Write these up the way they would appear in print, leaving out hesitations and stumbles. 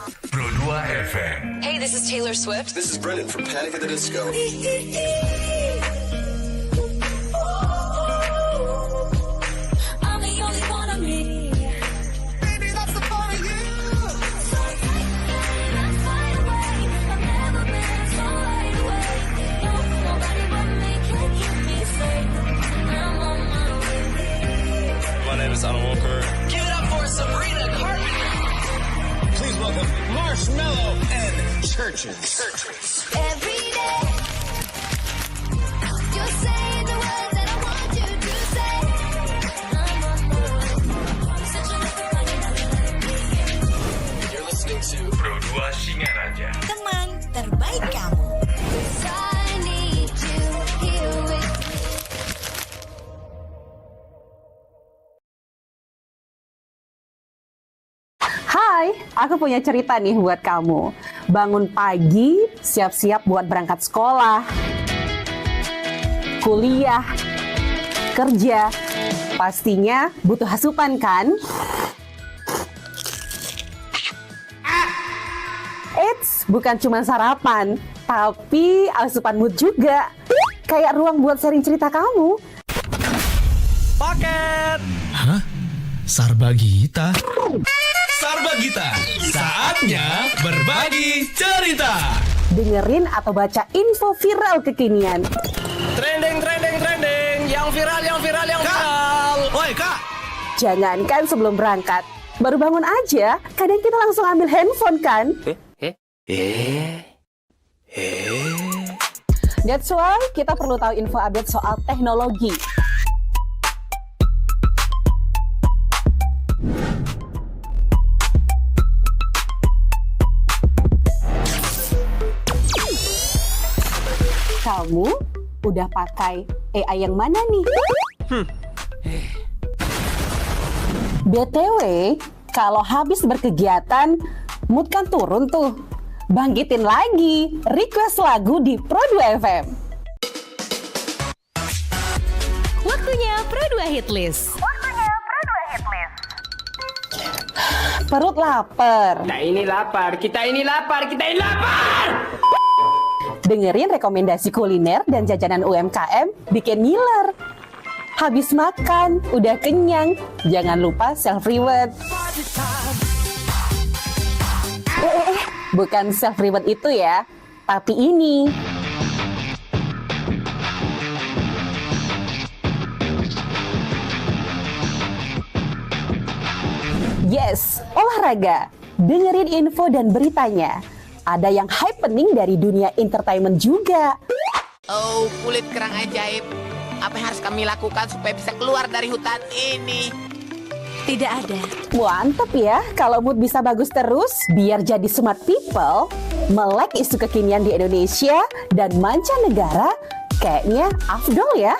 Pro 2 FM. Hey, this is Taylor Swift. This is Brendan from Panic at the Disco. I'm the only one of me. Baby, that's the part of you. So let's fly away. I've never been so wide awake. No, nobody but me can keep me safe. I'm on my way. My name is Alan Walker. Give it up for Sabrina Carpenter. Please welcome Marshmello and Churches. Every day, you're saying the words that I want you to say. I'm on my way. Searching for You're listening to Pro 2 Singaraja. Teman terbaik kamu. I need you here with me. Hai, aku punya cerita nih buat kamu. Bangun pagi, siap-siap buat berangkat sekolah, kuliah, kerja. Pastinya butuh asupan kan? Eits, bukan cuma sarapan, tapi asupan mood juga. Kayak ruang buat sharing cerita kamu. Paket. Hah? Sarbagita? Sarbagita. Saatnya berbagi cerita. Dengerin atau baca info viral kekinian. Trending. Yang viral. Woi, Kak. Jangankan sebelum berangkat, baru bangun aja, kadang kita langsung ambil handphone kan? That's why kita perlu tahu info update soal teknologi. Kamu udah pakai AI yang mana nih? BTW, kalau habis berkegiatan, mood kan turun tuh. Bangkitin lagi, request lagu di Pro 2 FM. Waktunya Pro 2 Hitlist. Perut lapar. Kita ini lapar. Dengerin rekomendasi kuliner dan jajanan UMKM bikin ngiler. Habis makan, udah kenyang, jangan lupa self-reward. Bukan self-reward itu ya, tapi ini. Yes, olahraga. Dengerin info dan beritanya. Ada yang happening dari dunia entertainment juga. Oh, kulit kerang ajaib. Apa yang harus kami lakukan supaya bisa keluar dari hutan ini? Tidak ada. Mantep ya, kalau mood bisa bagus terus, biar jadi smart people, melek isu kekinian di Indonesia dan mancanegara, kayaknya afdol ya.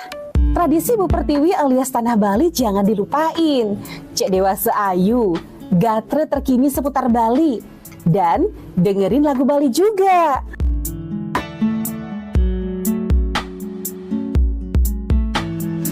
Tradisi Bu Pertiwi alias Tanah Bali jangan dilupain. Cek Dewasa Ayu, gatre terkini seputar Bali. Dan dengerin lagu Bali juga.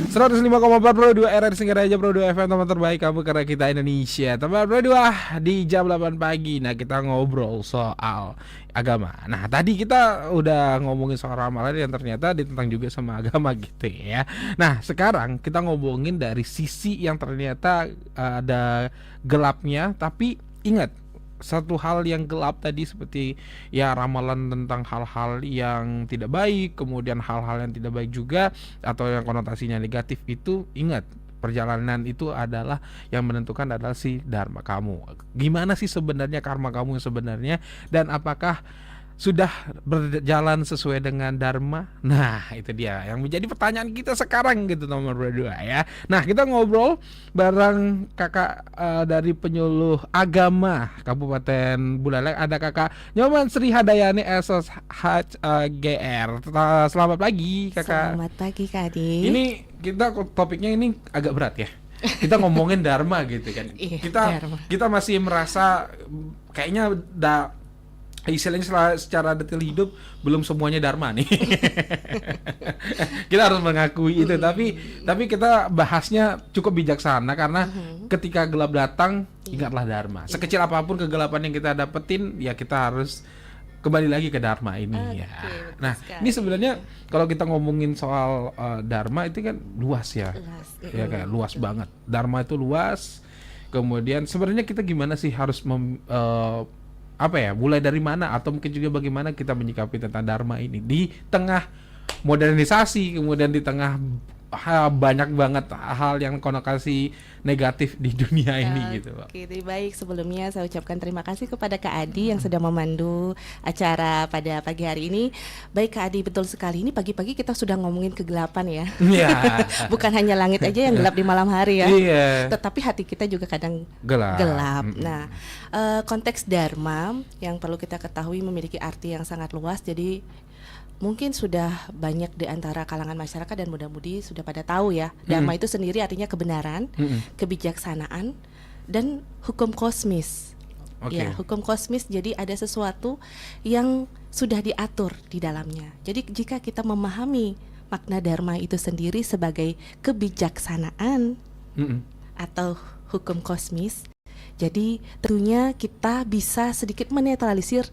Seratus 105,4 Pro 2 RR Singaraja Pro 2 FM, teman terbaik kamu karena kita Indonesia. Teman Pro 2 di jam 8 pagi. Nah, kita ngobrol soal agama. Nah, tadi kita udah ngomongin soal ramalan yang ternyata ditentang juga sama agama gitu ya. Nah, sekarang kita ngomongin dari sisi yang ternyata ada gelapnya, tapi ingat satu hal yang gelap tadi seperti ya ramalan tentang hal-hal yang tidak baik, kemudian hal-hal yang tidak baik juga atau yang konotasinya negatif itu, ingat perjalanan itu adalah yang menentukan adalah si dharma kamu. Gimana sih sebenarnya karma kamu yang sebenarnya, dan apakah sudah berjalan sesuai dengan dharma? Nah, itu dia yang menjadi pertanyaan kita sekarang gitu nomor berdua ya. Nah, kita ngobrol bareng kakak dari penyuluh agama Kabupaten Buleleng. Ada kakak Nyoman Sri Hadayani SSH GR. Selamat pagi kakak. Selamat pagi Kak Adi. Ini kita topiknya ini agak berat ya. Kita ngomongin dharma gitu kan. Iya, Kita masih merasa kayaknya istilahnya secara detail hidup belum semuanya dharma nih. Kita harus mengakui itu, tapi kita bahasnya cukup bijaksana karena ketika gelap datang ingatlah dharma. Sekecil apapun kegelapan yang kita dapetin, ya kita harus kembali lagi ke dharma ini ya. Nah, ini sebenarnya kalau kita ngomongin soal dharma itu kan luas ya. Ya kayak luas banget. Dharma itu luas. Kemudian sebenarnya kita gimana sih harus mulai dari mana atau mungkin juga bagaimana kita menyikapi tentang dharma ini di tengah modernisasi, kemudian di tengah banyak banget hal yang konotasi negatif di dunia ini gitu, Pak. Oke, baik, sebelumnya saya ucapkan terima kasih kepada Kak Adi yang sudah memandu acara pada pagi hari ini. Baik Kak Adi, betul sekali, ini pagi-pagi kita sudah ngomongin kegelapan ya. Iya. Bukan hanya langit aja yang gelap di malam hari ya. Iya. Tetapi hati kita juga kadang gelap. Nah, konteks dharma yang perlu kita ketahui memiliki arti yang sangat luas. Jadi mungkin sudah banyak di antara kalangan masyarakat dan muda-mudi sudah pada tahu ya. Dharma itu sendiri artinya kebenaran, kebijaksanaan, dan hukum kosmis. Ya, hukum kosmis, jadi ada sesuatu yang sudah diatur di dalamnya. Jadi jika kita memahami makna dharma itu sendiri sebagai kebijaksanaan atau hukum kosmis, jadi tentunya kita bisa sedikit menetralisir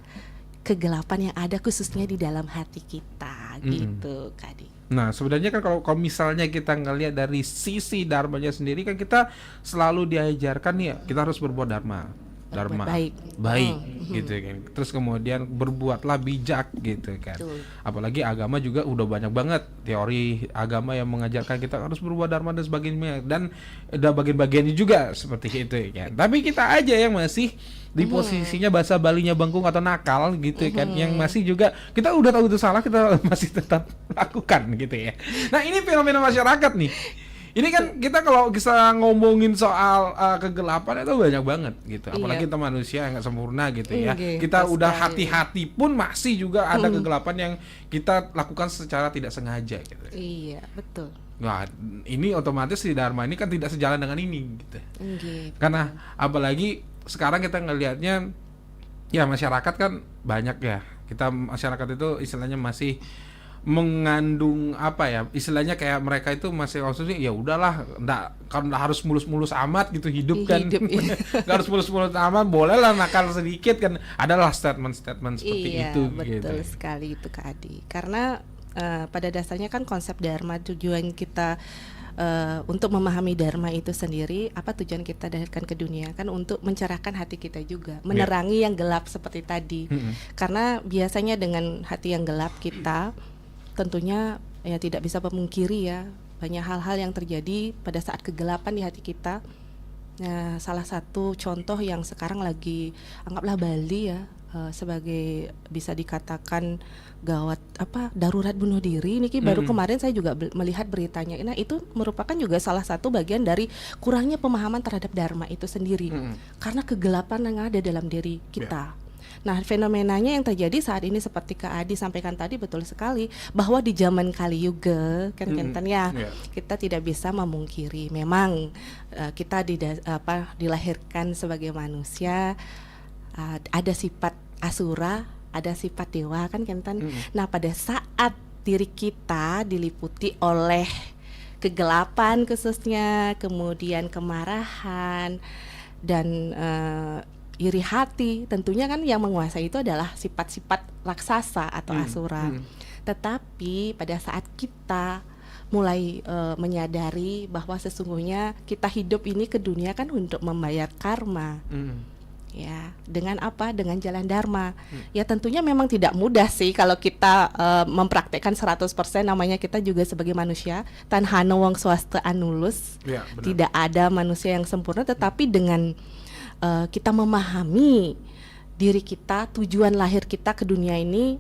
kegelapan yang ada khususnya di dalam hati kita gitu, Kadi. Nah, sebenarnya kan kalau misalnya kita ngelihat dari sisi dharmanya sendiri kan kita selalu diajarkan ya kita harus berbuat dharma baik gitu kan. Terus kemudian berbuatlah bijak gitu kan. Apalagi agama juga udah banyak banget teori agama yang mengajarkan kita harus berbuat dharma dan sebagainya, dan ada bagian-bagiannya juga seperti itu kan. Tapi kita aja yang masih di posisinya bahasa Balinya bengkung atau nakal gitu kan, yang masih juga kita udah tahu itu salah, kita masih tetap lakukan gitu ya. Nah, ini fenomena masyarakat nih. Ini kan kita kalau bisa ngomongin soal kegelapan itu banyak banget gitu. Apalagi kita manusia yang nggak sempurna gitu ya. Kita udah hati-hati pun masih juga ada kegelapan yang kita lakukan secara tidak sengaja gitu. Iya, betul. Nah, ini otomatis di dharma ini kan tidak sejalan dengan ini gitu. Karena apalagi sekarang kita ngelihatnya ya masyarakat kan banyak ya. Kita masyarakat itu istilahnya masih mengandung istilahnya kayak mereka itu masih maksudnya ya udahlah, enggak harus mulus-mulus amat gitu hidup kan. Enggak harus mulus-mulus amat, bolehlah nakal sedikit kan. Adalah statement-statement seperti itu gitu. Betul sekali itu Kak Adi. Karena pada dasarnya kan konsep dharma, tujuan kita untuk memahami dharma itu sendiri, apa tujuan kita dilahirkan ke dunia kan untuk mencerahkan hati kita juga, menerangi yang gelap seperti tadi. Karena biasanya dengan hati yang gelap kita tentunya ya tidak bisa memungkiri ya banyak hal-hal yang terjadi pada saat kegelapan di hati kita. Nah, salah satu contoh yang sekarang lagi anggaplah Bali ya sebagai bisa dikatakan gawat darurat bunuh diri niki baru kemarin saya juga melihat beritanya. Nah, itu merupakan juga salah satu bagian dari kurangnya pemahaman terhadap dharma itu sendiri. Karena kegelapan yang ada dalam diri kita. Nah, fenomenanya yang terjadi saat ini seperti Kak Adi sampaikan tadi betul sekali bahwa di zaman Kali Yuga kan kita tidak bisa memungkiri memang kita dilahirkan sebagai manusia, ada sifat asura, ada sifat dewa kan Kentan. Nah, pada saat diri kita diliputi oleh kegelapan khususnya, kemudian kemarahan dan iri hati, tentunya kan yang menguasai itu adalah sifat-sifat raksasa atau asura. Tetapi pada saat kita mulai menyadari bahwa sesungguhnya kita hidup ini ke dunia kan untuk membayar karma. Ya, dengan apa? Dengan jalan dharma. Ya tentunya memang tidak mudah sih kalau kita mempraktekkan 100%, namanya kita juga sebagai manusia tan hana wong swasta anulus. Tidak ada manusia yang sempurna, tetapi dengan kita memahami diri kita, tujuan lahir kita ke dunia ini,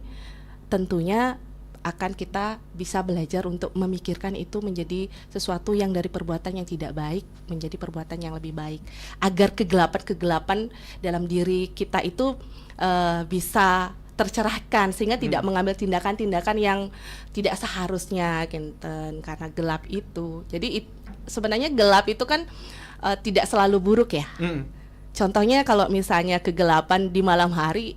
tentunya akan kita bisa belajar untuk memikirkan itu menjadi sesuatu yang dari perbuatan yang tidak baik menjadi perbuatan yang lebih baik, agar kegelapan-kegelapan dalam diri kita itu bisa tercerahkan sehingga tidak mengambil tindakan-tindakan yang tidak seharusnya Kenten, karena gelap itu. Jadi sebenarnya gelap itu kan tidak selalu buruk ya. Contohnya kalau misalnya kegelapan di malam hari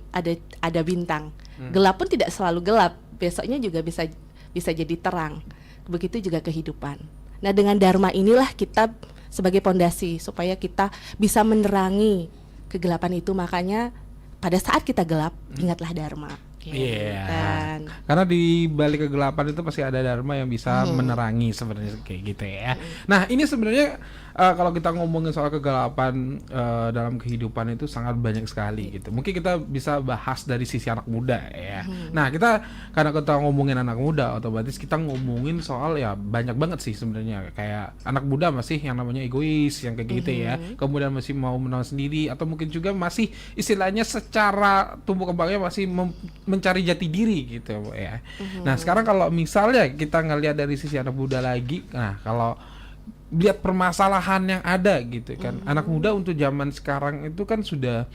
ada bintang. Gelap pun tidak selalu gelap, besoknya juga bisa jadi terang. Begitu juga kehidupan. Nah, dengan dharma inilah kita sebagai pondasi supaya kita bisa menerangi kegelapan itu. Makanya pada saat kita gelap, ingatlah dharma. Iya. Karena di balik kegelapan itu pasti ada dharma yang bisa menerangi sebenarnya kayak gitu ya. Nah, ini sebenarnya kalau kita ngomongin soal kegelapan dalam kehidupan itu sangat banyak sekali gitu. Mungkin kita bisa bahas dari sisi anak muda ya. Nah, karena kita ngomongin anak muda, otomatis kita ngomongin soal ya banyak banget sih sebenarnya. Kayak anak muda masih yang namanya egois yang kayak gitu ya. Kemudian masih mau menang sendiri atau mungkin juga masih istilahnya secara tumbuh kembangnya masih mencari jati diri gitu ya. Nah, sekarang kalau misalnya kita ngelihat dari sisi anak muda lagi, nah kalau lihat permasalahan yang ada gitu kan, anak muda untuk zaman sekarang itu kan sudah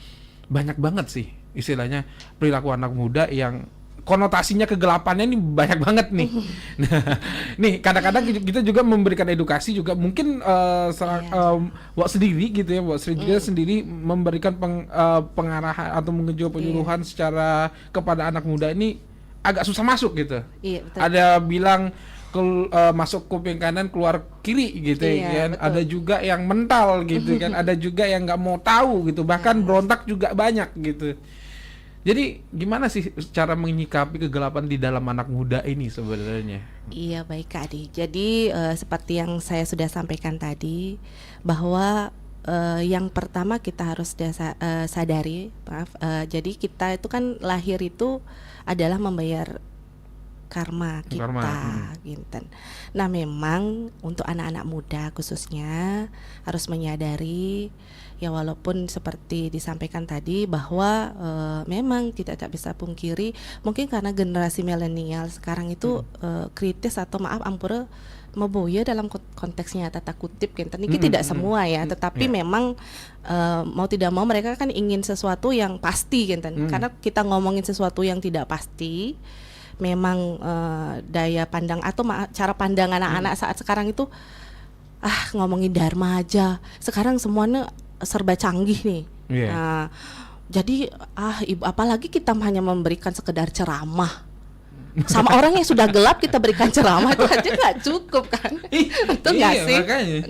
banyak banget sih istilahnya perilaku anak muda yang konotasinya kegelapannya ini banyak banget nih. Nah, nih kadang-kadang kita juga memberikan edukasi juga mungkin buat sendiri gitu ya, buat sendiri memberikan pengarahan atau mungkin juga penyuluhan secara kepada anak muda ini agak susah masuk gitu. Iya, betul. Ada bilang masuk kuping kanan keluar kiri gitu kan. Betul. Ada juga yang mental gitu kan, ada juga yang nggak mau tahu gitu, bahkan berontak juga banyak gitu. Jadi gimana sih cara menyikapi kegelapan di dalam anak muda ini sebenarnya? Iya, baik Kak Adi. Jadi seperti yang saya sudah sampaikan tadi, bahwa yang pertama kita harus sadari, jadi kita itu kan lahir itu adalah membayar karma kita, gitu. Nah, memang untuk anak-anak muda khususnya harus menyadari ya, walaupun seperti disampaikan tadi bahwa memang kita tak bisa pungkiri mungkin karena generasi milenial sekarang itu kritis atau maaf ampura meboya dalam konteksnya tata kutip gitu. Ini tidak semua ya, tetapi memang mau tidak mau mereka kan ingin sesuatu yang pasti gitu. Karena kita ngomongin sesuatu yang tidak pasti, memang daya pandang atau cara pandang anak-anak saat sekarang itu ngomongin dharma aja. Sekarang semuanya serba canggih nih. Jadi ibu, apalagi kita hanya memberikan sekedar ceramah. Sama orang yang sudah gelap kita berikan ceramah itu aja nggak cukup kan? Betul nggak sih?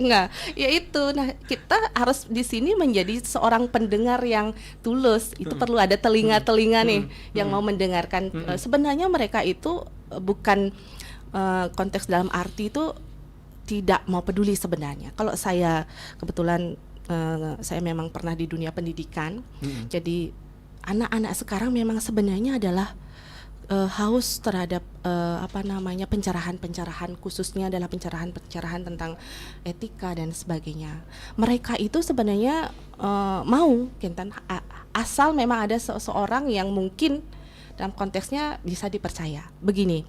Nggak, ya itu. Nah, kita harus di sini menjadi seorang pendengar yang tulus. Itu perlu ada telinga-telinga nih yang mau mendengarkan. Sebenarnya mereka itu bukan konteks dalam arti itu tidak mau peduli sebenarnya. Kalau saya kebetulan saya memang pernah di dunia pendidikan. Jadi anak-anak sekarang memang sebenarnya adalah haus terhadap pencerahan khususnya adalah pencerahan tentang etika dan sebagainya. Mereka itu sebenarnya mau Kintan, asal memang ada seseorang yang mungkin dalam konteksnya bisa dipercaya. Begini,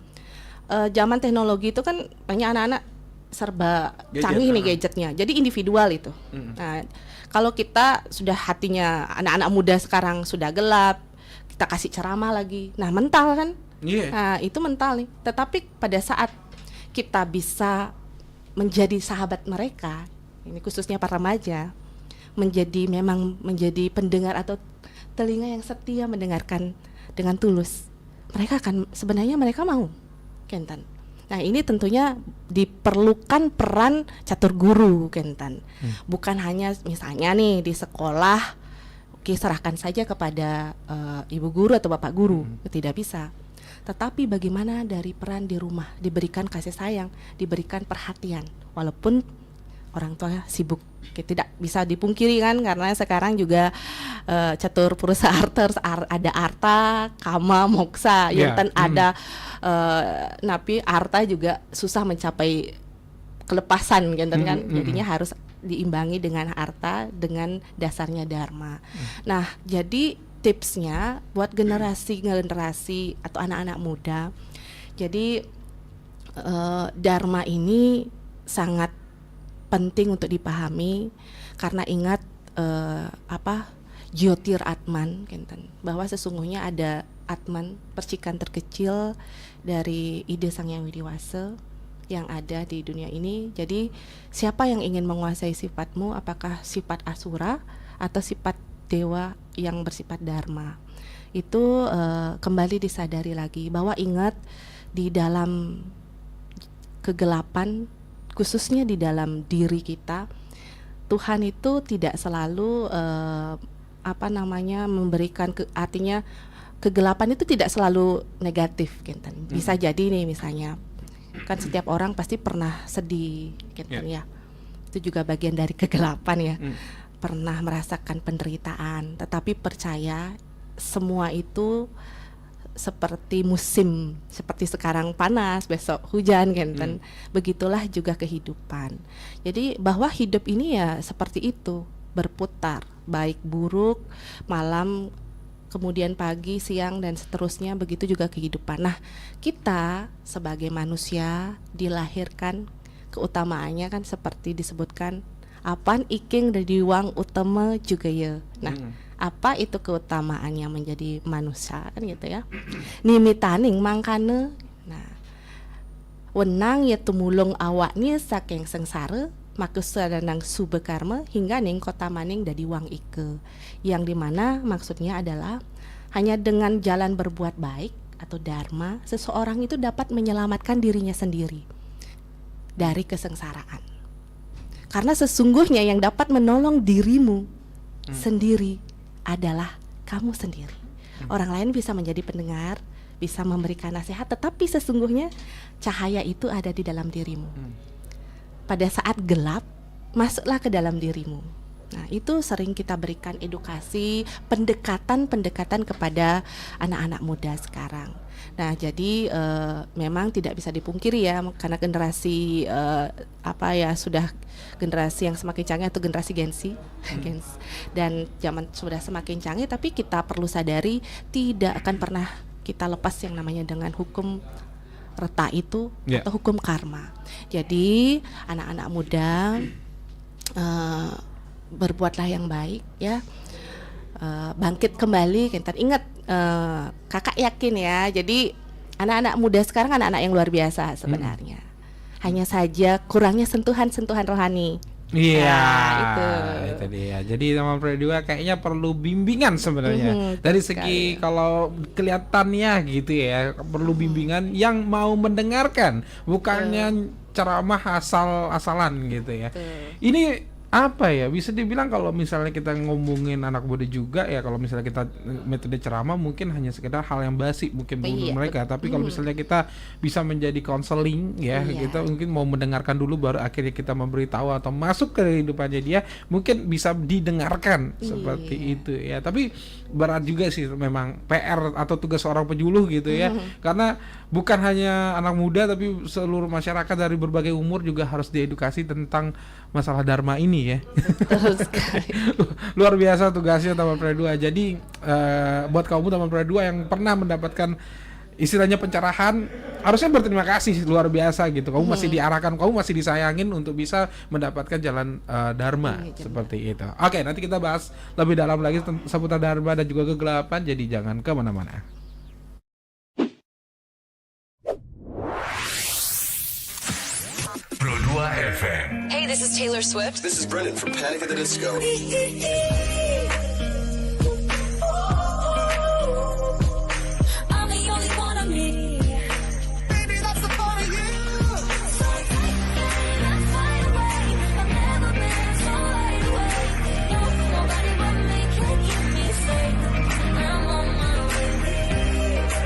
zaman teknologi itu kan banyak anak-anak serba canggih nih gadgetnya, jadi individual itu. Nah, kalau kita sudah hatinya anak-anak muda sekarang sudah gelap, kita kasih ceramah lagi, nah mental kan, nah itu mental nih. Tetapi pada saat kita bisa menjadi sahabat mereka, ini khususnya para remaja, menjadi pendengar atau telinga yang setia mendengarkan dengan tulus, sebenarnya mereka mau, Kentan. Nah, ini tentunya diperlukan peran catur guru, Kentan. Bukan hanya misalnya nih di sekolah, serahkan saja kepada ibu guru atau bapak guru, tidak bisa. Tetapi bagaimana dari peran di rumah, diberikan kasih sayang, diberikan perhatian, walaupun orang tua sibuk, tidak bisa dipungkiri kan, karena sekarang juga catur purusa arta, ada arta, kama, moksa, ada napi arta juga susah mencapai kelepasan gitu kan, jadinya harus diimbangi dengan harta dengan dasarnya dharma. Nah, jadi tipsnya buat generasi atau anak-anak muda, jadi dharma ini sangat penting untuk dipahami, karena ingat Jyotir Atman, bahwa sesungguhnya ada Atman, percikan terkecil dari ide Sang Hyang Widiwasa yang ada di dunia ini. Jadi siapa yang ingin menguasai sifatmu, apakah sifat asura atau sifat dewa yang bersifat dharma. Itu kembali disadari lagi bahwa ingat di dalam kegelapan, khususnya di dalam diri kita, Tuhan itu tidak selalu memberikan artinya kegelapan itu tidak selalu negatif, Kinten. Bisa jadi nih misalnya, kan setiap orang pasti pernah sedih, Kinten ya. Itu juga bagian dari kegelapan ya. Pernah merasakan penderitaan, tetapi percaya semua itu seperti musim, seperti sekarang panas, besok hujan, Kinten. Begitulah juga kehidupan. Jadi bahwa hidup ini ya seperti itu, berputar, baik buruk, malam, kemudian pagi, siang, dan seterusnya, begitu juga kehidupan. Nah, kita sebagai manusia dilahirkan, keutamaannya kan seperti disebutkan, apan iking diwang utama juga ya. Nah, apa itu keutamaan yang menjadi manusia kan gitu ya. Nimitaning mangkane. Nah, wenang ya tumulung awaknya saking sengsara, maka sadanang subekarma hingga ning kota maning dadi wang ike, yang dimana maksudnya adalah hanya dengan jalan berbuat baik atau dharma, seseorang itu dapat menyelamatkan dirinya sendiri dari kesengsaraan. Karena sesungguhnya yang dapat menolong dirimu sendiri adalah kamu sendiri. Orang lain bisa menjadi pendengar, bisa memberikan nasihat, tetapi sesungguhnya cahaya itu ada di dalam dirimu. Pada saat gelap, masuklah ke dalam dirimu. Nah, itu sering kita berikan edukasi, pendekatan kepada anak-anak muda sekarang. Nah, jadi memang tidak bisa dipungkiri ya, karena generasi sudah generasi yang semakin canggih atau generasi Gen Z, dan zaman sudah semakin canggih, tapi kita perlu sadari tidak akan pernah kita lepas yang namanya dengan hukum reta itu atau hukum karma. Jadi anak-anak muda berbuatlah yang baik ya, bangkit kembali. Kita ingat, kakak yakin ya, jadi anak-anak muda sekarang anak-anak yang luar biasa sebenarnya. Hanya saja kurangnya sentuhan rohani. Iya, nah, itu dia. Jadi teman Pro 2 kayaknya perlu bimbingan sebenarnya. Dari segi kalau kelihatannya gitu ya, perlu bimbingan yang mau mendengarkan, bukannya ceramah asal-asalan gitu ya. Ini apa ya, bisa dibilang kalau misalnya kita ngomongin anak muda juga ya, kalau misalnya kita metode ceramah mungkin hanya sekedar hal yang basi mungkin menurut mereka, tapi kalau misalnya kita bisa menjadi konseling ya, kita mungkin mau mendengarkan dulu baru akhirnya kita memberitahu atau masuk ke kehidupannya dia, mungkin bisa didengarkan seperti itu ya. Tapi berat juga sih memang PR atau tugas seorang penyuluh gitu ya, karena bukan hanya anak muda tapi seluruh masyarakat dari berbagai umur juga harus diedukasi tentang masalah dharma ini ya. Luar biasa tugasnya Taman Pro 2. Jadi buat kamu Taman Pro 2 yang pernah mendapatkan istilahnya pencerahan, harusnya berterima kasih luar biasa gitu. Kamu masih diarahkan, kamu masih disayangin untuk bisa mendapatkan jalan dharma seperti itu. Oke, nanti kita bahas lebih dalam lagi seputar dharma dan juga kegelapan. Jadi jangan kemana-mana. Pro 2 FM. Hey, this is Taylor Swift. This is Brennan from Panic at the Disco. I'm the only one of me. Baby, that's the part of you. So let's fly away. I've never been so wide awake. No, nobody but me can keep me safe. I'm on my way.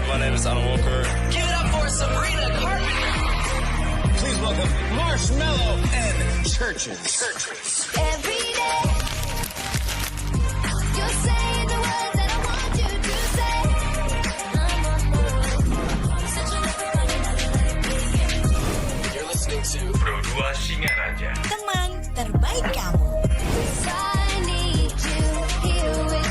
My name is Alan Walker. Give it up for Sabrina Carpenter. Please welcome Marshmello and Churches. Every day, you're saying the words that I want you to say. I'm on my way. Searching everybody like me. You're listening to Pro 2 Singaraja. Teman terbaik kamu. I need you here with me.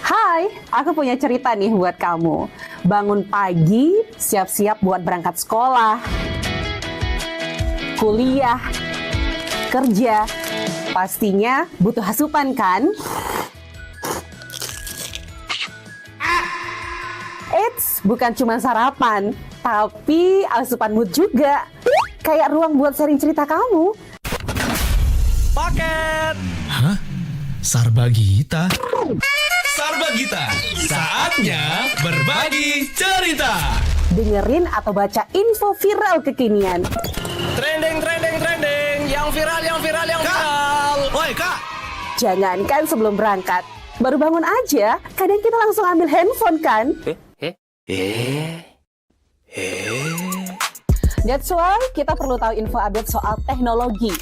Hai, aku punya cerita nih buat kamu. Bangun pagi, siap-siap buat berangkat sekolah, kuliah, kerja. Pastinya butuh asupan kan? Eits, bukan cuma sarapan, tapi asupan mood juga. kayak ruang buat sharing cerita kamu. Paket Hah? Sarbagita? Sarbagita, saatnya berbagi cerita. Dengerin atau baca info viral kekinian. Trending, yang viral, yang viral. Woi Kak, Jangankan sebelum berangkat, baru bangun aja, kadang kita langsung ambil handphone kan? That's why kita perlu tahu info update soal teknologi.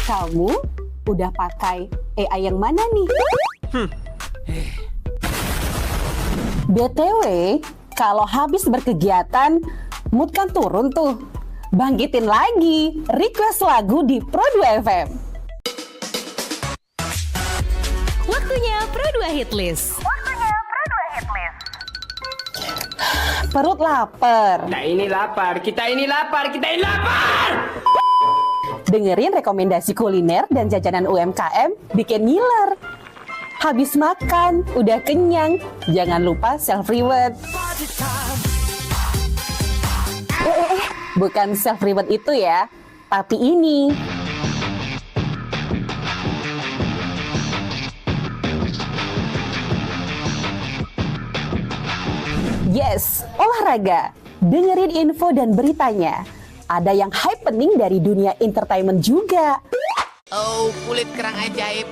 Kamu udah pakai AI yang mana nih? BTW, kalau habis berkegiatan, mood kan turun tuh. Bangkitin lagi, request lagu di Pro2 FM. Waktunya Pro2 Hitlist. Perut lapar. Kita ini lapar, kita ini lapar, kita ini lapar! Dengerin rekomendasi kuliner dan jajanan UMKM bikin ngiler. Habis makan, udah kenyang, jangan lupa self-reward. Bukan self-reward itu ya, tapi ini. Yes, olahraga. Dengerin info dan beritanya. Ada yang happening dari dunia entertainment juga. Oh, kulit kerang ajaib.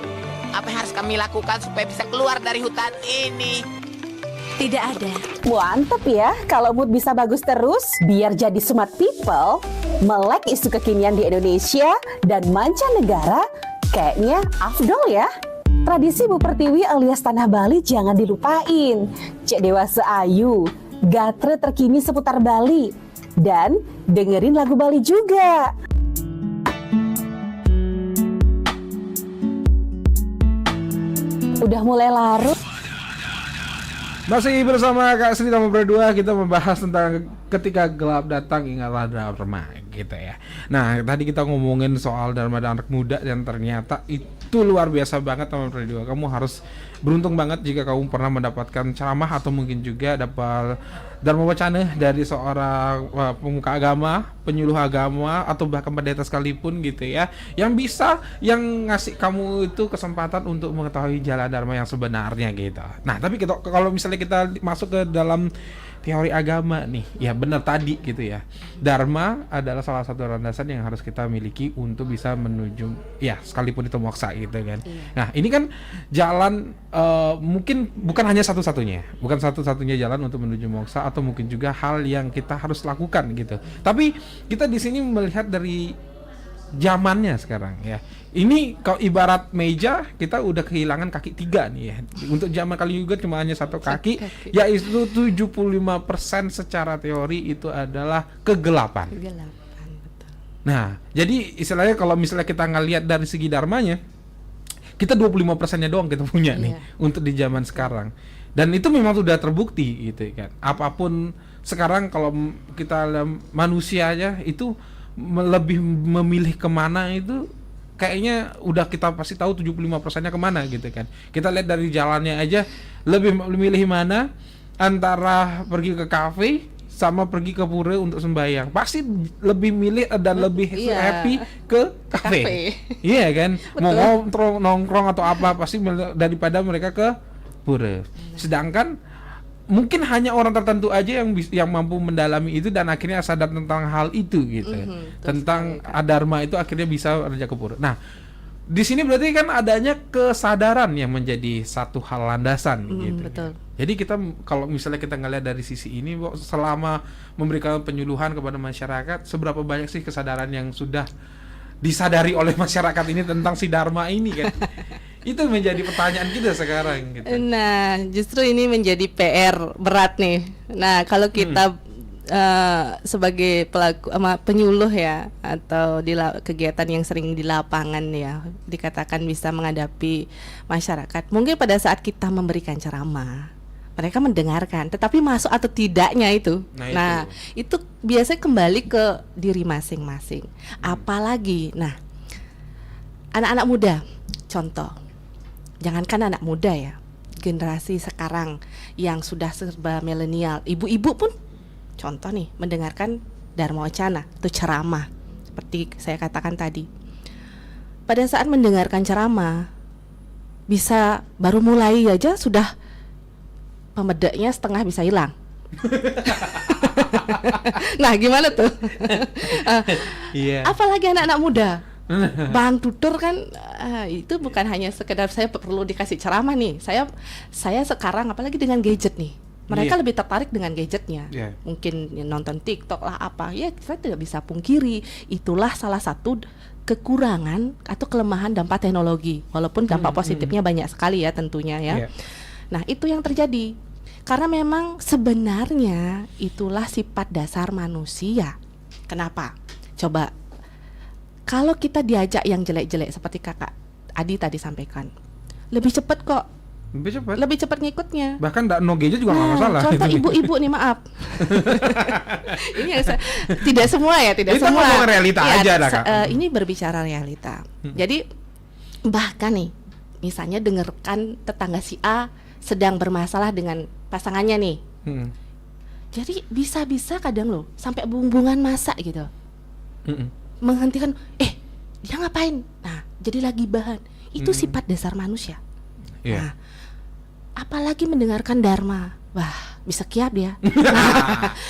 Apa yang harus kami lakukan supaya bisa keluar dari hutan ini? Tidak ada. Mantep ya, kalau mood bisa bagus terus, biar jadi smart people, melek isu kekinian di Indonesia dan mancanegara, kayaknya afdol ya. Tradisi Bu Pertiwi alias Tanah Bali jangan dilupain. Cek Dewasa Ayu, gatre terkini seputar Bali. Dan dengerin lagu Bali juga. Udah mulai larut. Masih bersama Kak Sri sama Berdua, kita membahas tentang ketika gelap datang ingatlah Dharma gitu ya. Nah tadi kita ngomongin soal Dharma dan anak muda dan ternyata itu luar biasa banget sama Berdua. Kamu harus beruntung banget jika kamu pernah mendapatkan ceramah atau mungkin juga dapat Dharma Wacana dari seorang pemuka agama, penyuluh agama atau bahkan pendeta sekalipun gitu ya, yang bisa yang ngasih kamu itu kesempatan untuk mengetahui jalan Dharma yang sebenarnya gitu. Nah tapi kalau misalnya kita masuk ke dalam teori agama nih, ya benar tadi gitu ya, Dharma adalah salah satu landasan yang harus kita miliki untuk bisa menuju ya sekalipun itu moksa gitu kan. Nah ini kan jalan mungkin bukan hanya bukan satu-satunya jalan untuk menuju moksa, atau mungkin juga hal yang kita harus lakukan gitu. Tapi kita di sini melihat dari zamannya sekarang ya. Ini kalau ibarat meja, kita udah kehilangan kaki 3 nih ya. Untuk zaman kali juga cuma hanya satu kaki. Yaitu 75% secara teori itu adalah kegelapan. Betul. Nah, jadi istilahnya kalau misalnya kita ngelihat dari segi dharmanya, kita 25%-nya doang kita punya nih untuk di zaman sekarang. Dan itu memang sudah terbukti gitu kan. Apapun sekarang kalau kita manusia aja itu lebih memilih kemana itu kayaknya udah kita pasti tahu 75%-nya kemana gitu kan. Kita lihat dari jalannya aja lebih memilih mana antara pergi ke kafe sama pergi ke pura untuk sembahyang. Pasti lebih milih dan lebih happy ke kafe. Iya kan? Mau nongkrong atau apa pasti daripada mereka ke pura. Sedangkan mungkin hanya orang tertentu aja yang mampu mendalami itu dan akhirnya sadar tentang hal itu gitu. Tentang adharma itu akhirnya bisa kerja ke pura. Nah, di sini berarti kan adanya kesadaran yang menjadi satu hal landasan gitu. Betul. Jadi kita kalau misalnya kita ngelihat dari sisi ini, selama memberikan penyuluhan kepada masyarakat, seberapa banyak sih kesadaran yang sudah disadari oleh masyarakat ini tentang si dharma ini kan? Itu menjadi pertanyaan kita sekarang gitu. Nah, justru ini menjadi PR berat nih. Nah, kalau kita sebagai pelaku penyuluh ya, atau di kegiatan yang sering di lapangan ya, dikatakan bisa menghadapi masyarakat. Mungkin pada saat kita memberikan ceramah, mereka mendengarkan, tetapi masuk atau tidaknya itu. Nah, itu biasanya kembali ke diri masing-masing. Apalagi, nah, anak-anak muda, contoh, jangankan anak muda ya, generasi sekarang yang sudah serba milenial, ibu-ibu pun contoh nih mendengarkan Dharma Wacana itu ceramah seperti saya katakan tadi. Pada saat mendengarkan ceramah bisa baru mulai aja sudah pemedaknya setengah bisa hilang. Nah gimana tuh? Apalagi anak-anak muda. Bang Tutur kan itu bukan hanya sekedar saya perlu dikasih ceramah nih. Saya sekarang apalagi dengan gadget nih. Mereka lebih tertarik dengan gadgetnya. Mungkin nonton TikTok lah apa. Ya saya tidak bisa pungkiri itulah salah satu kekurangan atau kelemahan dampak teknologi. Walaupun dampak positifnya banyak sekali ya tentunya ya. Nah, itu yang terjadi. Karena memang sebenarnya itulah sifat dasar manusia. Kenapa? Coba kalau kita diajak yang jelek-jelek seperti kakak Adi tadi sampaikan, lebih cepat kok. Lebih cepat ngikutnya. Bahkan no gadget juga nggak masalah. Contoh ibu-ibu nih, maaf. Ini yang tidak semua ya, tidak kita semua. Ngomong realita ya, aja lah, Kak. Ini berbicara realita. Jadi bahkan nih, misalnya dengarkan tetangga si A sedang bermasalah dengan pasangannya nih. Jadi bisa-bisa kadang loh sampai hubungan masa gitu. Menghentikan, dia ngapain? Nah, jadi lagi bahan. Itu sifat dasar manusia. Nah, apalagi mendengarkan Dharma, wah bisa kiap dia.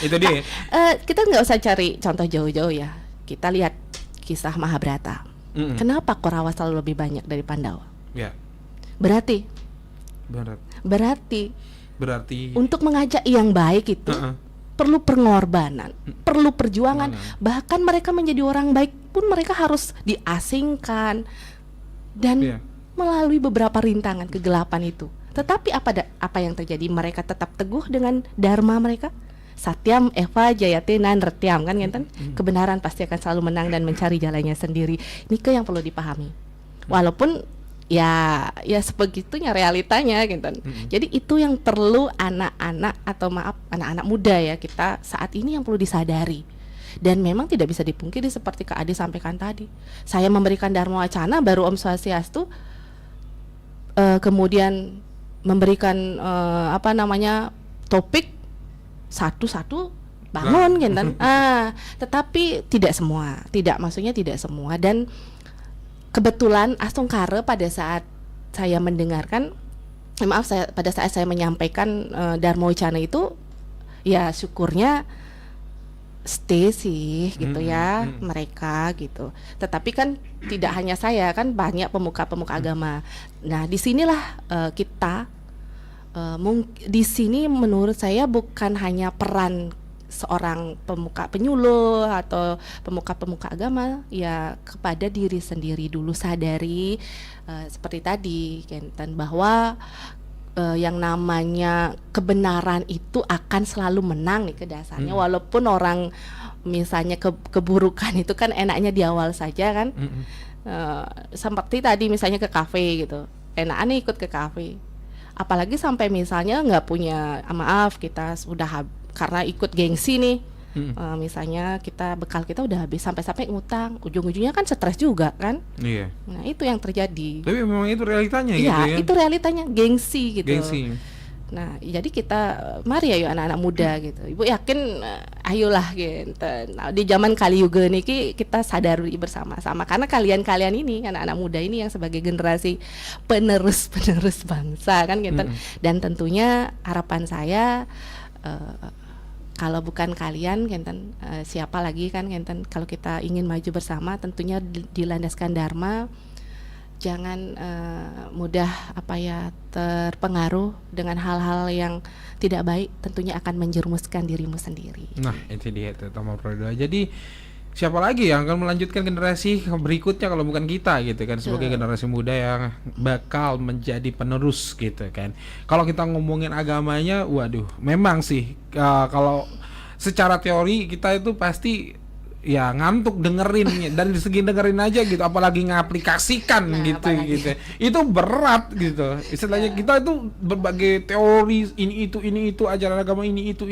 Itu dia. Kita nggak usah cari contoh jauh-jauh ya. Kita lihat kisah Mahabharata. Kenapa Korawa selalu lebih banyak dari Pandawa? Berarti untuk mengajak yang baik itu perlu pengorbanan, perlu perjuangan. Bahkan mereka menjadi orang baik pun mereka harus diasingkan dan melalui beberapa rintangan kegelapan itu. Tetapi apa yang terjadi? Mereka tetap teguh dengan dharma mereka. Satyam eva jayatena nrityam kan ngenten. Kebenaran pasti akan selalu menang dan mencari jalannya sendiri. Ini yang perlu dipahami. Walaupun ya sebegitunya realitanya gitu. Jadi itu yang perlu anak-anak atau anak-anak muda ya kita saat ini yang perlu disadari. Dan memang tidak bisa dipungkiri seperti Kak Adi sampaikan tadi. Saya memberikan Dharma Wacana baru Om Swastiastu kemudian memberikan topik satu-satu bangun gitu. Tetapi maksudnya tidak semua dan kebetulan Astungkara pada saat saya mendengarkan pada saat saya menyampaikan Dharma Wacana itu ya syukurnya stay sih gitu ya mereka gitu. Tetapi kan tidak hanya saya kan banyak pemuka-pemuka agama. Nah disinilah kita di sini menurut saya bukan hanya peran seorang pemuka penyuluh atau pemuka-pemuka agama ya kepada diri sendiri dulu sadari seperti tadi Kenten bahwa yang namanya kebenaran itu akan selalu menang nih ke dasarnya walaupun orang misalnya keburukan itu kan enaknya di awal saja kan seperti tadi misalnya ke kafe gitu enaknya ikut ke kafe apalagi sampai misalnya nggak punya maaf kita sudah karena ikut gengsi nih misalnya bekal kita udah habis sampai ngutang ujung-ujungnya kan stres juga kan. Nah itu yang terjadi. Tapi memang itu realitanya gitu ya. Ya. Itu realitanya gengsi gitu. Gengsi. Nah jadi kita mari ayo anak-anak muda gitu. Ibu yakin ayolah gitu. Nah, di zaman Kali Yuga niki kita sadari bersama-sama karena kalian ini anak-anak muda ini yang sebagai generasi penerus bangsa kan gitu. Dan tentunya harapan saya kalau bukan kalian Kenten siapa lagi kan Kenten kalau kita ingin maju bersama tentunya dilandaskan dharma jangan mudah terpengaruh dengan hal-hal yang tidak baik tentunya akan menjerumuskan dirimu sendiri. Nah itu dia Tama Prodo. Jadi siapa lagi yang akan melanjutkan generasi berikutnya kalau bukan kita gitu kan sebagai generasi muda yang bakal menjadi penerus gitu kan. Kalau kita ngomongin agamanya waduh memang sih kalau secara teori kita itu pasti ya ngantuk dengerin dari segi dengerin aja gitu, apalagi ngaplikasikan gitu. Itu berat gitu. Istilahnya kita itu berbagai teori ini itu ajaran agama ini itu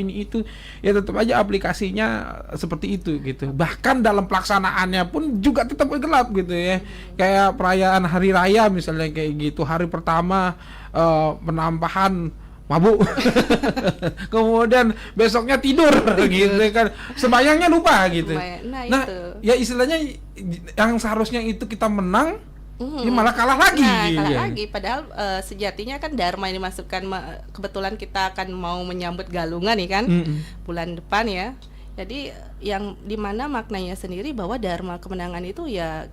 ya tetap aja aplikasinya seperti itu gitu. Bahkan dalam pelaksanaannya pun juga tetap gelap gitu ya. Kayak perayaan hari raya misalnya kayak gitu, hari pertama penampahan mabuk kemudian besoknya tidur gitu kan, sembayangnya lupa gitu. Nah ya istilahnya yang seharusnya itu kita menang ini malah kalah lagi. Kalah lagi padahal sejatinya kan Dharma ini masukkan kebetulan kita akan mau menyambut Galungan nih kan bulan depan ya. Jadi yang dimana maknanya sendiri bahwa Dharma kemenangan itu ya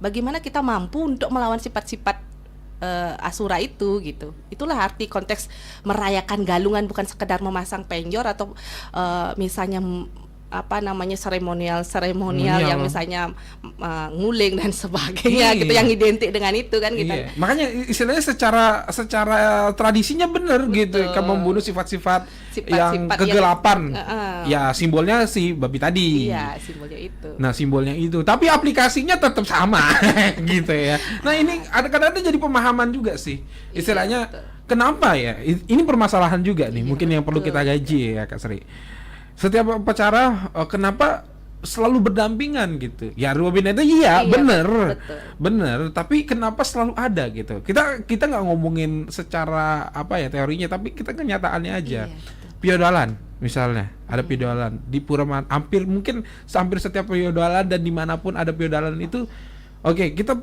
bagaimana kita mampu untuk melawan sifat-sifat Asura itu gitu. Itulah arti konteks merayakan Galungan, bukan sekedar memasang penjor atau misalnya seremonial yang misalnya nguling dan sebagainya gitu, yang identik dengan itu kan kita. Makanya istilahnya secara tradisinya benar gitu, kan membunuh sifat-sifat yang kegelapan. Ya simbolnya si babi tadi. Iya, simbolnya itu. Nah, simbolnya itu, tapi aplikasinya tetap sama gitu ya. Nah, ini kadang-kadang jadi pemahaman juga sih. Istilahnya kenapa ya? Ini permasalahan juga nih, mungkin yang perlu kita gaji ya Kak Sri. Setiap upacara kenapa selalu berdampingan gitu? Ya Ruobin itu bener, tapi kenapa selalu ada gitu? Kita nggak ngomongin secara teorinya, tapi kita kenyataannya aja. Piodalan misalnya, ada piodalan di pura, hampir setiap piodalan dan dimanapun ada piodalan itu, kita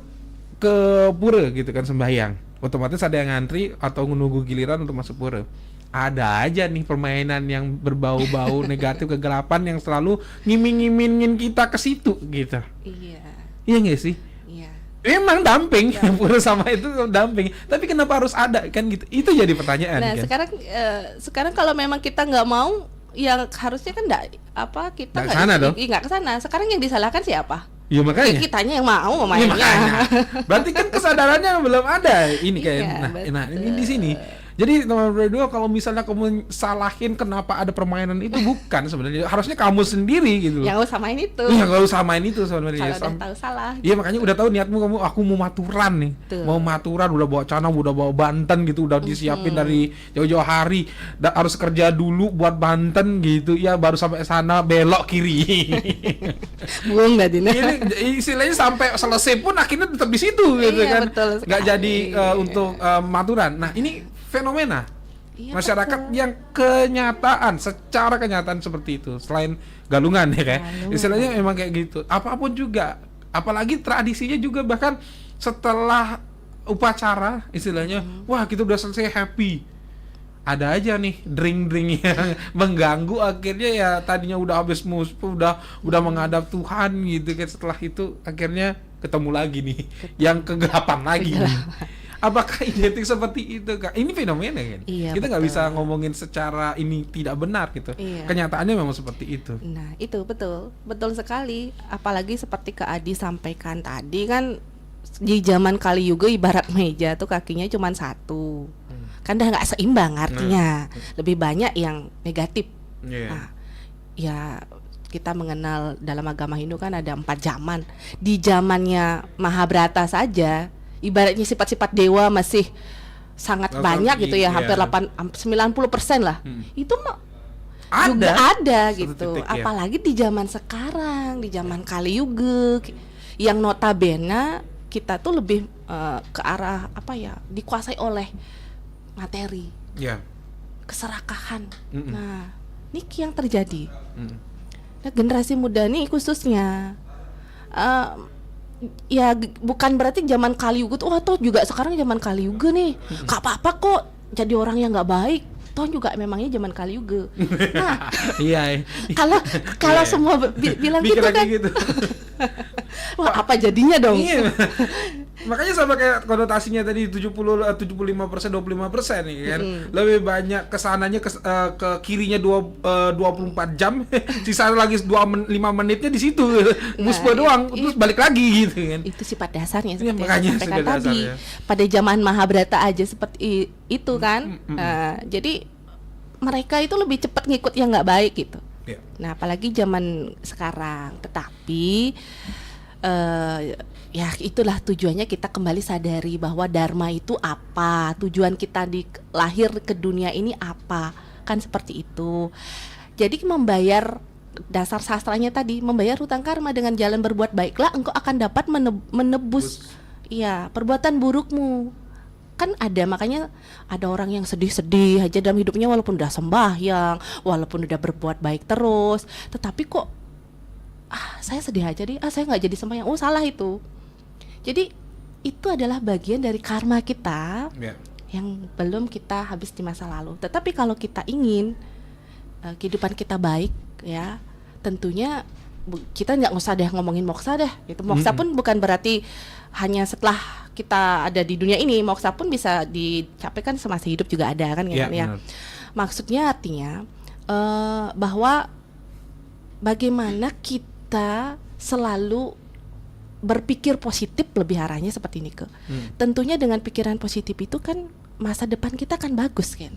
ke pura gitu kan sembahyang, otomatis ada yang ngantri atau menunggu giliran untuk masuk pura. Ada aja nih permainan yang berbau-bau negatif, kegelapan yang selalu ngiming-ngimingin kita ke situ gitu. Iya nggak sih? Emang damping, pura sama itu damping. Tapi kenapa harus ada kan gitu? Itu jadi pertanyaan. Nah kan? sekarang kalau memang kita nggak mau, yang harusnya kan kita nggak kesana. Sekarang yang disalahkan siapa? Ya makanya kitanya yang mau mainnya. Berarti kan kesadarannya belum ada ini kayak. Nah ini di sini. Jadi teman-teman berdua, kalau misalnya kamu salahin kenapa ada permainan itu, bukan sebenarnya, harusnya kamu sendiri gitu. Yang usah main itu. Yang nggak usah main itu sebenarnya. Kalau udah tahu salah. Iya makanya udah tahu niatmu, aku mau maturan nih. Mau maturan, udah bawa canang, udah bawa Banten gitu, udah disiapin dari jauh-jauh hari. Harus kerja dulu buat Banten gitu. Ya baru sampai sana belok kiri. Buang dah Dina. Ini istilahnya sampai selesai pun akhirnya tetap di situ gitu kan. Nggak jadi untuk maturan. Nah ini fenomena masyarakat yang secara kenyataan seperti itu, selain Galungan ya kayak istilahnya memang kayak gitu, apapun juga, apalagi tradisinya juga, bahkan setelah upacara istilahnya wah kita udah selesai happy, ada aja nih drink yang mengganggu, akhirnya ya tadinya udah habis udah menghadap Tuhan gitu kan, setelah itu akhirnya ketemu lagi nih yang kegelapan lagi. Apakah identik seperti itu Kak? Ini fenomena kan? Kita nggak bisa ngomongin secara ini tidak benar gitu. Kenyataannya memang seperti itu. Nah itu betul sekali. Apalagi seperti Kak Adi sampaikan tadi kan, di zaman Kali Yuga ibarat meja tuh kakinya cuma satu, kan udah nggak seimbang artinya. Lebih banyak yang negatif. Nah, ya kita mengenal dalam agama Hindu kan ada 4 zaman. Di zamannya Mahabharata saja, ibaratnya sifat-sifat dewa masih sangat banyak gitu ya, hampir 90% lah. Itu ada gitu. Apalagi di zaman sekarang, di zaman Kali Yuga, yang notabene kita tuh lebih ke arah dikuasai oleh materi, keserakahan. Nah, ini yang terjadi. Nah, generasi muda nih khususnya. Ya bukan berarti zaman Kali Yuga tuh toh juga sekarang zaman Kali Yuga nih gak apa-apa kok jadi orang yang gak baik, toh juga memangnya zaman Kali Yuga. Nah kalau semua bilang gitu kan gitu. Wah apa jadinya dong. Makanya sama kayak konotasinya tadi 75% 25% nih kan. Lebih banyak kesananya ke kirinya 24 jam, sisa lagi 5 menitnya di situ. Muspa doang, terus balik lagi gitu kan. Itu sifat dasarnya seperti yang sampaikan tadi. Pada zaman Mahabharata aja seperti itu kan. Jadi mereka itu lebih cepat ngikut yang nggak baik gitu. Yeah. Nah, apalagi zaman sekarang. Tetapi ya itulah tujuannya, kita kembali sadari bahwa dharma itu apa, tujuan kita lahir ke dunia ini apa, kan seperti itu. Jadi membayar, dasar sastranya tadi, membayar hutang karma dengan jalan berbuat baiklah engkau akan dapat menebus perbuatan burukmu. Kan ada, makanya ada orang yang sedih-sedih aja dalam hidupnya walaupun udah sembahyang, walaupun udah berbuat baik terus, tetapi kok saya sedih aja deh, saya nggak jadi sembahyang. Salah itu. Jadi itu adalah bagian dari karma kita yang belum kita habis di masa lalu. Tetapi kalau kita ingin kehidupan kita baik, ya tentunya kita nggak usah deh ngomongin moksa deh. Itu moksa pun bukan berarti hanya setelah kita ada di dunia ini. Moksa pun bisa dicapai kan semasa hidup juga ada kan ya. Maksudnya artinya bahwa bagaimana kita selalu berpikir positif, lebih arahnya seperti ini tentunya dengan pikiran positif itu kan masa depan kita kan bagus kan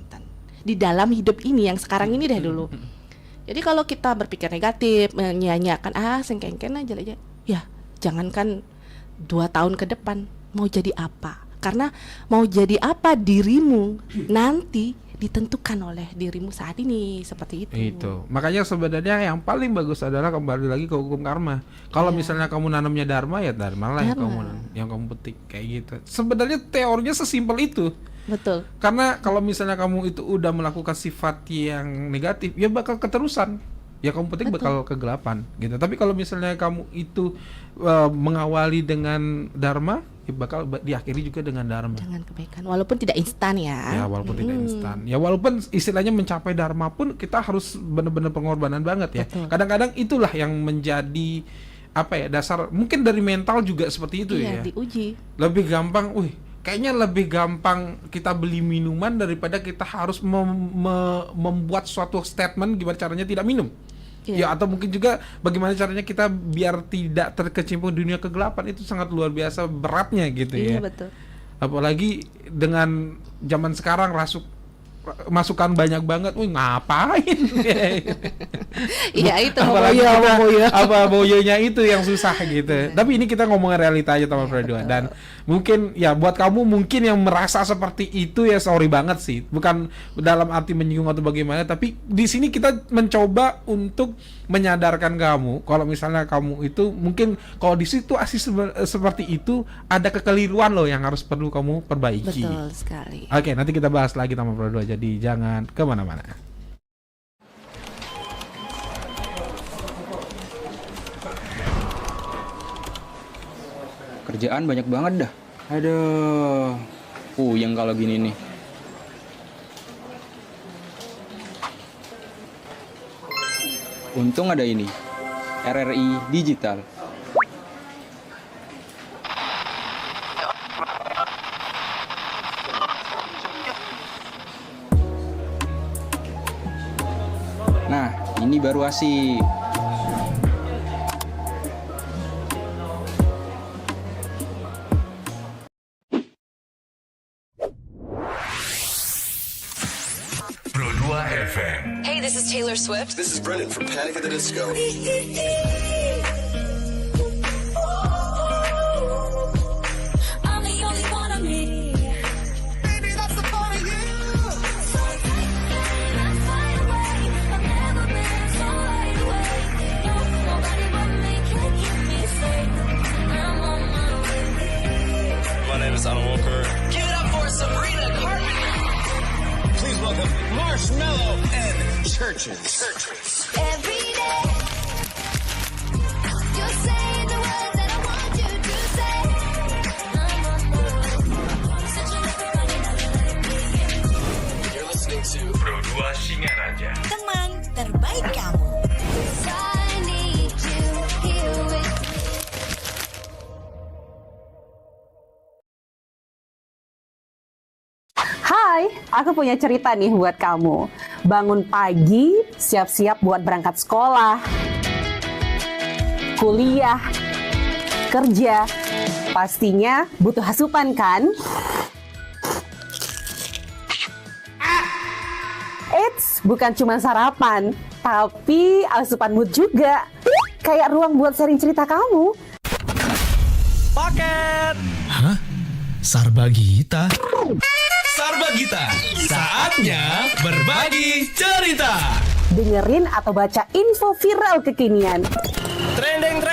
di dalam hidup ini yang sekarang ini deh dulu. Jadi kalau kita berpikir negatif, menyanyiakan sengkengken aja ya jangankan 2 tahun ke depan mau jadi apa, karena mau jadi apa dirimu nanti ditentukan oleh dirimu saat ini, seperti itu. Itu. Makanya sebenarnya yang paling bagus adalah kembali lagi ke hukum karma. Kalau misalnya kamu nanamnya dharma, ya dharma lah yang kamu petik kayak gitu. Sebenarnya teorinya sesimpel itu. Betul. Karena kalau misalnya kamu itu udah melakukan sifat yang negatif, ya bakal keterusan. Ya kamu petik bakal kegelapan gitu. Tapi kalau misalnya kamu itu mengawali dengan dharma, ya bakal diakhiri juga dengan dharma. Dengan kebaikan, walaupun tidak instan ya. Ya walaupun tidak instan. Ya walaupun istilahnya mencapai dharma pun kita harus benar-benar pengorbanan banget ya. Kadang-kadang itulah yang menjadi dasar, mungkin dari mental juga seperti itu ya. Diuji. Lebih gampang, kayaknya lebih gampang kita beli minuman daripada kita harus membuat suatu statement gimana caranya tidak minum. Ya, atau mungkin juga bagaimana caranya kita biar tidak terkecimpung dunia kegelapan, itu sangat luar biasa beratnya gitu ya. Iya, betul. Apalagi dengan zaman sekarang masukan banyak banget, ngapain? Iya itu. Apalagi boyonya itu yang susah gitu. Tapi ini kita ngomongin realita aja teman berdua. Dan mungkin ya buat kamu mungkin yang merasa seperti itu ya sorry banget sih. Bukan dalam arti menyinggung atau bagaimana, tapi di sini kita mencoba untuk menyadarkan kamu kalau misalnya kamu itu mungkin kalau di situasi seperti itu ada kekeliruan loh yang harus perlu kamu perbaiki. Betul sekali. Oke, nanti kita bahas lagi teman berdua. Jadi jangan kemana-mana. Kerjaan banyak banget dah. Aduh, puyeng kalau gini nih. Untung ada ini, RRI Digital. Nah, ini baru asik. Pro 2 FM. Hey, this is Taylor Swift. This is Brennan from Panic at the Disco. I'm the only one of me. Baby, that's the part of you. So let's fly away. I've never been so wide awake. No, nobody but me can keep me safe. I'm on my way. My name is Alan Walker. Give it up for Sabrina Carpenter. Please welcome Marshmello and Churches. Every day, you're saying the words that I want you to say. I'm on my way. Searching everybody like me. You're listening to Pro 2 Singaraja. Teman terbaik kamu. I need you here with me. Hai, aku punya cerita nih buat kamu. Bangun pagi, siap-siap buat berangkat sekolah, kuliah, kerja. Pastinya butuh asupan kan? Eits, Eits, bukan cuma sarapan, tapi asupan mood juga. Kayak ruang buat sharing cerita kamu. Paket. Hah? Sarbagita? Sarbagita, saatnya berbagi cerita. Dengerin atau baca info viral kekinian. Trending,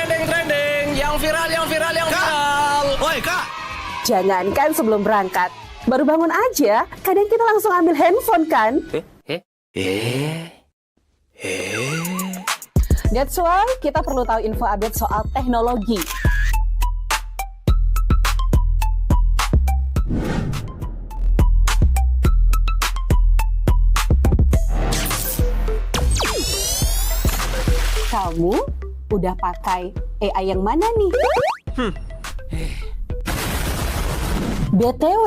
yang viral. Woi kak, Jangankan sebelum berangkat, baru bangun aja, kadang kita langsung ambil handphone kan? That's why kita perlu tahu info update soal teknologi. Kamu udah pakai AI yang mana nih? BTW,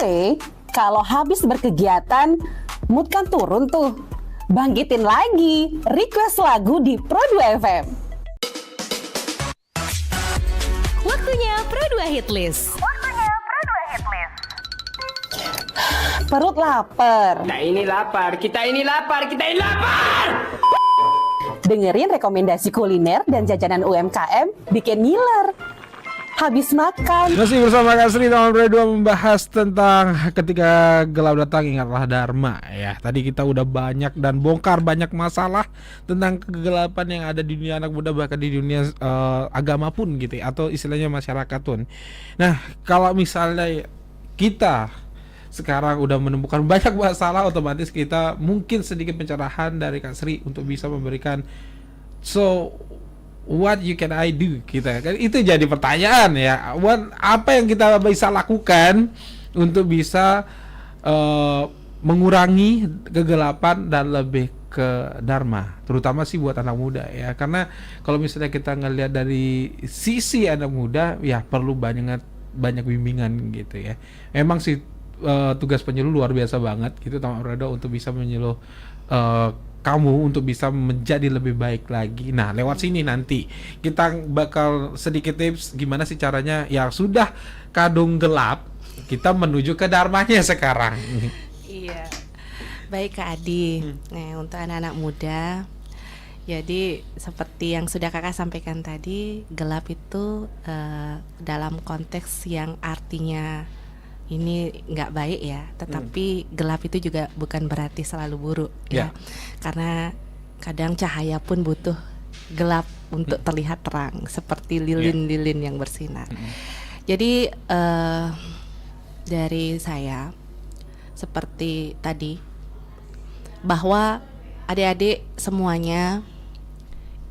kalau habis berkegiatan, mood kan turun tuh. Bangkitin lagi, request lagu di Pro2 FM. Waktunya Pro2 Hitlist. Perut lapar. Kita ini lapar. Dengerin rekomendasi kuliner dan jajanan UMKM bikin ngiler. Habis makan. Masih bersama Kak Sri teman Pro2 membahas tentang ketika gelap datang ingatlah Dharma ya. Tadi kita udah banyak dan bongkar banyak masalah tentang kegelapan yang ada di dunia anak muda, bahkan di dunia agama pun gitu ya, atau istilahnya masyarakat pun. Nah, kalau misalnya kita sekarang udah menemukan banyak masalah, otomatis kita mungkin sedikit pencerahan dari Kak Sri untuk bisa memberikan what you can I do, kita kan itu jadi pertanyaan ya. Apa yang kita bisa lakukan untuk bisa mengurangi kegelapan dan lebih ke dharma, terutama sih buat anak muda ya. Karena kalau misalnya kita ngelihat dari sisi anak muda ya, perlu banyak bimbingan gitu ya. Memang sih tugas penyuluh luar biasa banget gitu teman Pro2 untuk bisa menyuluh kamu untuk bisa menjadi lebih baik lagi. Nah, lewat sini nanti kita bakal sedikit tips gimana sih caranya ya sudah kadung gelap, kita menuju ke dharmanya sekarang. Iya. Baik Kak Adi. Nah, untuk anak-anak muda, jadi seperti yang sudah Kakak sampaikan tadi, gelap itu dalam konteks yang artinya ini nggak baik ya, tetapi gelap itu juga bukan berarti selalu buruk ya. Karena kadang cahaya pun butuh gelap untuk terlihat terang, seperti lilin-lilin yang bersinar. Jadi dari saya seperti tadi, bahwa adik-adik semuanya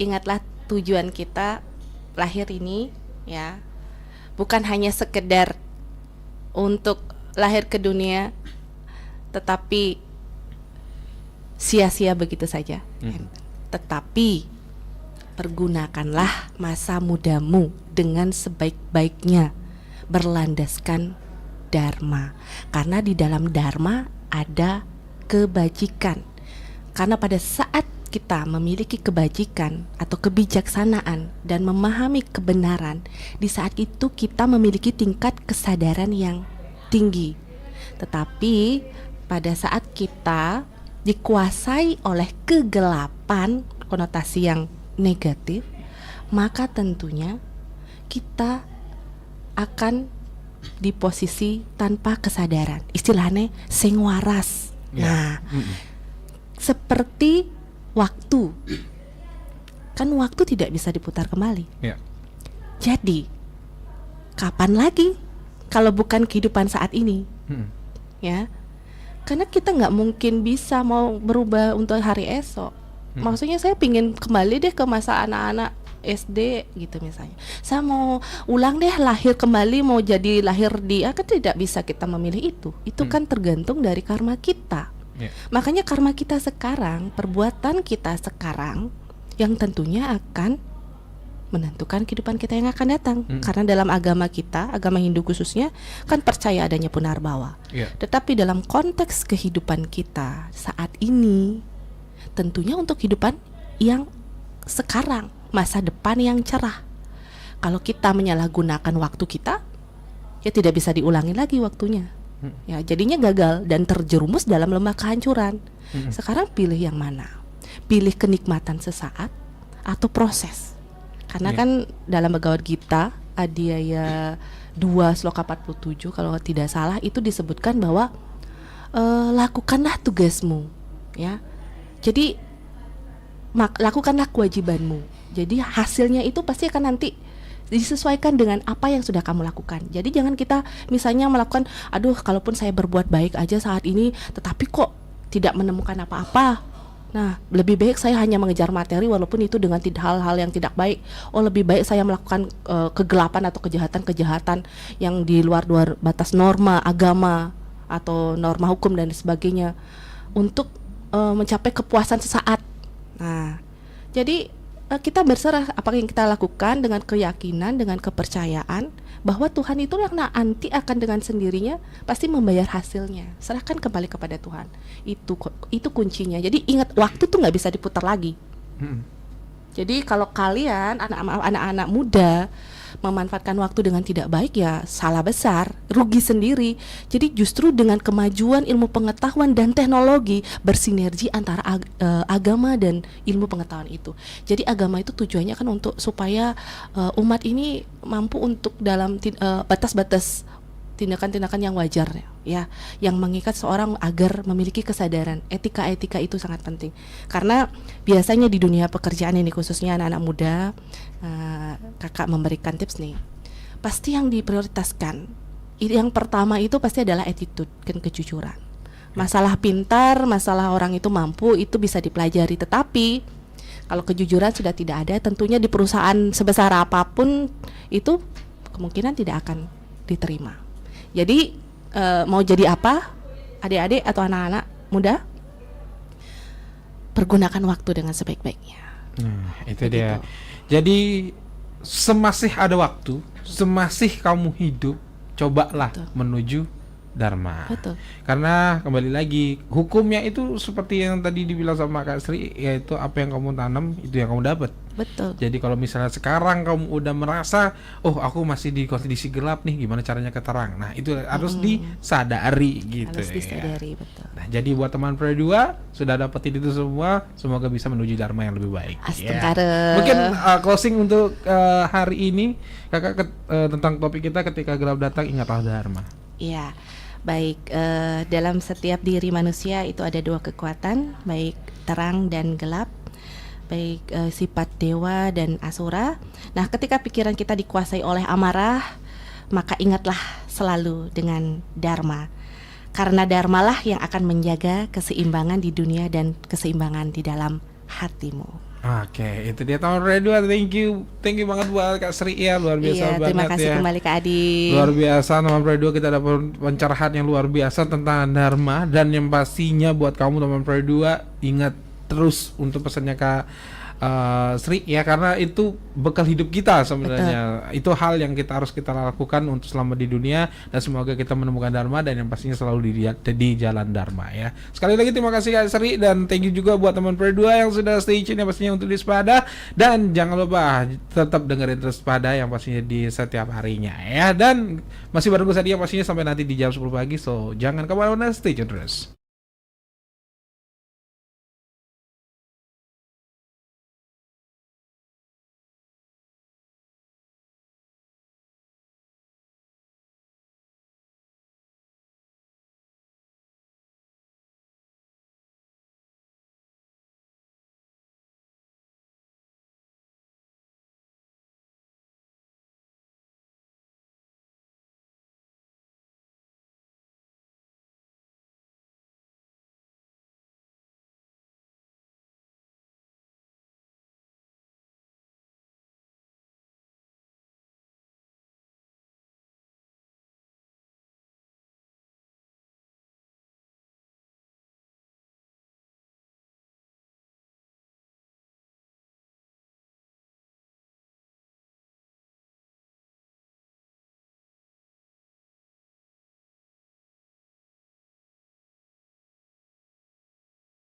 ingatlah tujuan kita lahir ini ya, bukan hanya sekedar untuk lahir ke dunia tetapi sia-sia begitu saja. Tetapi pergunakanlah masa mudamu dengan sebaik-baiknya, berlandaskan dharma. Karena di dalam dharma ada kebajikan. Karena pada saat kita memiliki kebajikan atau kebijaksanaan dan memahami kebenaran, di saat itu kita memiliki tingkat kesadaran yang tinggi. Tetapi pada saat kita dikuasai oleh kegelapan, konotasi yang negatif, maka tentunya kita akan di posisi tanpa kesadaran, istilahnya sing waras. Nah, seperti waktu, kan waktu tidak bisa diputar kembali. Jadi kapan lagi kalau bukan kehidupan saat ini? Ya, karena kita nggak mungkin bisa mau berubah untuk hari esok. Maksudnya saya pingin kembali deh ke masa anak-anak SD gitu misalnya. Saya mau ulang deh lahir kembali, mau jadi lahir di, kan tidak bisa kita memilih itu. Itu kan tergantung dari karma kita. Makanya karma kita sekarang, perbuatan kita sekarang yang tentunya akan menentukan kehidupan kita yang akan datang. Karena dalam agama kita, agama Hindu khususnya, kan percaya adanya punarbawa. Tetapi dalam konteks kehidupan kita saat ini, tentunya untuk kehidupan yang sekarang, masa depan yang cerah. Kalau kita menyalahgunakan waktu kita, ya tidak bisa diulangi lagi waktunya. Ya, jadinya gagal dan terjerumus dalam lembah kehancuran. Sekarang pilih yang mana? Pilih kenikmatan sesaat atau proses? Karena kan dalam Bhagavad Gita Adhyaya 2 sloka 47 kalau tidak salah itu disebutkan bahwa lakukanlah tugasmu, ya. Jadi lakukanlah kewajibanmu. Jadi hasilnya itu pasti akan nanti disesuaikan dengan apa yang sudah kamu lakukan. Jadi jangan kita misalnya melakukan, aduh kalaupun saya berbuat baik aja saat ini tetapi kok tidak menemukan apa-apa. Nah, lebih baik saya hanya mengejar materi walaupun itu dengan hal-hal yang tidak baik. Oh, lebih baik saya melakukan kegelapan atau kejahatan-kejahatan yang di luar batas norma agama atau norma hukum dan sebagainya untuk mencapai kepuasan sesaat. Nah, jadi kita berserah apa yang kita lakukan dengan keyakinan, dengan kepercayaan bahwa Tuhan itu yang nanti akan dengan sendirinya pasti membayar hasilnya. Serahkan kembali kepada Tuhan. Itu kuncinya. Jadi ingat, waktu tuh nggak bisa diputar lagi. Jadi kalau kalian anak-anak muda memanfaatkan waktu dengan tidak baik, ya salah besar, rugi sendiri. Jadi justru dengan kemajuan ilmu pengetahuan dan teknologi bersinergi antara agama dan ilmu pengetahuan itu. Jadi agama itu tujuannya kan untuk supaya umat ini mampu untuk dalam batas-batas tindakan-tindakan yang wajar, ya, yang mengikat seorang agar memiliki kesadaran. Etika-etika itu sangat penting. Karena biasanya di dunia pekerjaan ini khususnya anak-anak muda, kakak memberikan tips nih. Pasti yang diprioritaskan, yang pertama itu pasti adalah attitude dan kejujuran. Masalah pintar, masalah orang itu mampu itu bisa dipelajari, tetapi kalau kejujuran sudah tidak ada, tentunya di perusahaan sebesar apapun itu kemungkinan tidak akan diterima. Jadi mau jadi apa, adik-adik atau anak-anak muda, pergunakan waktu dengan sebaik-baiknya. Nah, itu dia. Jadi semasih ada waktu, semasih kamu hidup, cobalah menuju Dharma. Betul. Karena kembali lagi, hukumnya itu seperti yang tadi dibilang sama Kak Sri, yaitu apa yang kamu tanam itu yang kamu dapat. Betul. Jadi kalau misalnya sekarang kamu udah merasa, oh aku masih di kondisi gelap nih, gimana caranya keterang? Nah itu harus disadari gitu. Harus disadari, betul. Nah jadi buat teman Pro 2 sudah dapetin itu semua, semoga bisa menuju Dharma yang lebih baik. Astagfirullah. Mungkin closing untuk hari ini, kakak tentang topik kita, ketika gelap datang ingatlah Dharma. Iya. Baik, dalam setiap diri manusia itu ada dua kekuatan, baik terang dan gelap, baik sifat dewa dan asura. Nah, ketika pikiran kita dikuasai oleh amarah, maka ingatlah selalu dengan Dharma. Karena Dharma lah yang akan menjaga keseimbangan di dunia dan keseimbangan di dalam hatimu. Oke, itu dia teman Radio. Thank you banget buat Kak Sri ya, luar biasa banget ya. Terima kasih kembali Kak Adi. Luar biasa teman Radio, kita dapat pencerahan yang luar biasa tentang Dharma. Dan yang pastinya buat kamu teman Radio, ingat terus untuk pesannya Kak Sri ya, karena itu bekal hidup kita sebenarnya. Betul. Itu hal yang harus kita lakukan untuk selama di dunia, dan semoga kita menemukan Dharma dan yang pastinya selalu di jalan Dharma ya. Sekali lagi terima kasih Kak Sri, dan thank you juga buat teman Pro 2 yang sudah stay tune yang pastinya untuk di Sepada, dan jangan lupa tetap dengerin terus Sepada yang pastinya di setiap harinya ya, dan masih bareng gue Sadia pastinya sampai nanti di jam 10 pagi, so jangan kemana-mana, stay tune terus.